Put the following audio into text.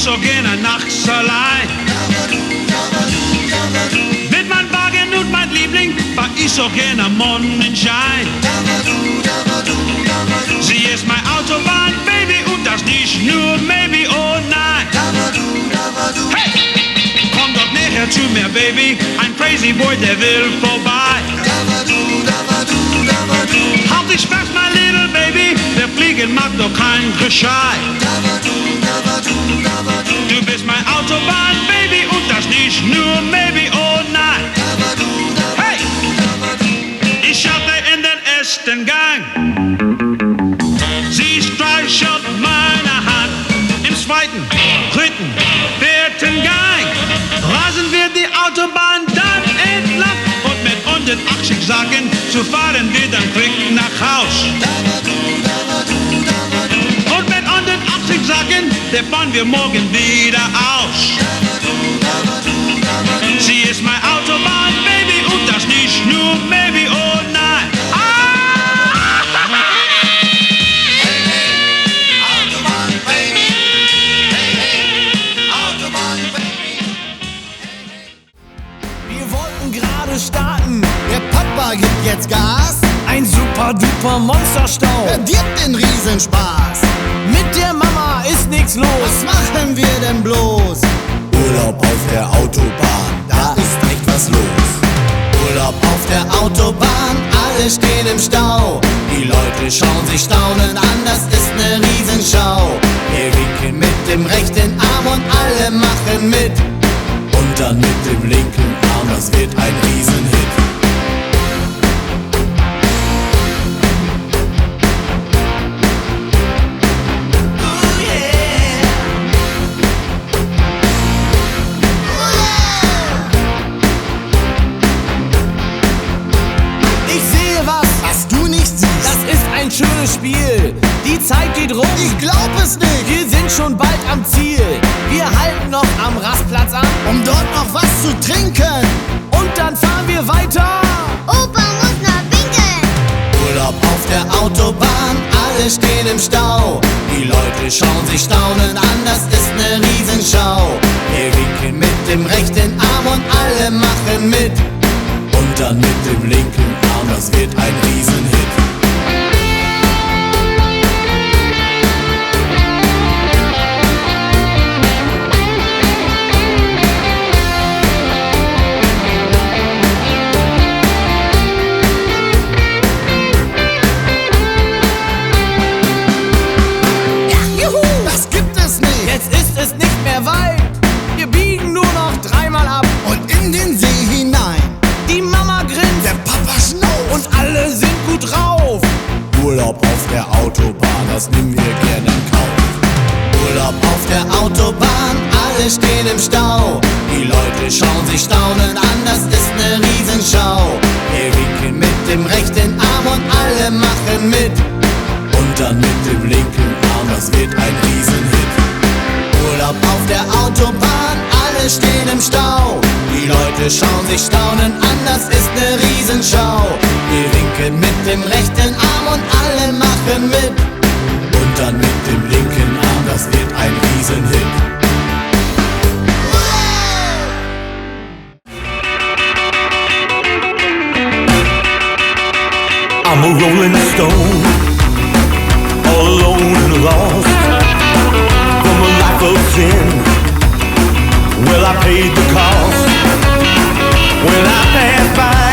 so gerne nachts allein. Mit mein Wagen und mein Liebling fahr ich so gerne Mondenschein. Sie ist mein Autobahn, Baby, und das nicht nur maybe, oh nein. Hey! Komm doch näher zu mir, Baby, ein crazy boy, der will vorbei. Halt dich fest, my little baby, der Fliegen macht doch kein Geschrei. Du bist mein Autobahn, Baby, und das nicht nur maybe, oh nein. Hey! Ich hatte in den ersten Gang, sie streichelt meine Hand. Im zweiten, dritten, vierten Gang rasen wir die Autobahn dann entlang. Und mit 180 Sachen zu fahren wir dann quick nach Haus. Und mit 180 Sachen, der fahren wir morgen wieder aus. Sie ist mein Autobahn, Baby, und das nicht nur maybe, oh nein. Starten. Der Papa gibt jetzt Gas. Ein super duper Monsterstau. Er gibt den Riesenspaß. Mit der Mama ist nix los. Was machen wir denn bloß? Urlaub auf der Autobahn, da ist echt was los. Urlaub auf der Autobahn, alle stehen im Stau. Die Leute schauen sich staunend an, das ist ne Riesenschau. Wir winken mit dem rechten Arm und alle machen mit. Und dann mit dem linken Arm, das wird ein Riesenhit. Oh yeah. Ich sehe was du nicht siehst. Das ist ein schönes Spiel. Die Zeit geht rum. Ich glaub es nicht. Wir sind schon bald am Ziel. Wir halten noch am Rastplatz an, um dort noch was zu trinken. Und dann fahren wir weiter. Opa muss noch winkeln. Urlaub auf der Autobahn, alle stehen im Stau. Die Leute schauen sich staunend an, das ist ne Riesenschau. Wir winken mit dem rechten Arm und alle machen mit. Und dann mit dem linken Arm, das wird ein Riesenhit. Jetzt ist es nicht mehr weit. Wir biegen nur noch dreimal ab und in den See hinein. Die Mama grinst, der Papa schnauft und alle sind gut drauf. Urlaub auf der Autobahn, das nehmen wir gerne in Kauf. Urlaub auf der Autobahn, alle stehen im Stau. Die Leute schauen sich staunend an, das ist ne Riesenschau. Wir winken mit dem rechten Arm und alle machen mit. Und dann mit dem linken Arm, das wird ein Riesenhit. Urlaub auf der Autobahn, alle stehen im Stau. Die Leute schauen sich staunend an, das ist ne Riesenschau. Wir winken mit dem rechten Arm und alle machen mit. Und dann mit dem linken Arm, das wird ein Riesenhit. I'm a rolling stone, all alone and lost. From a life of sin, well I paid the cost. When I pass by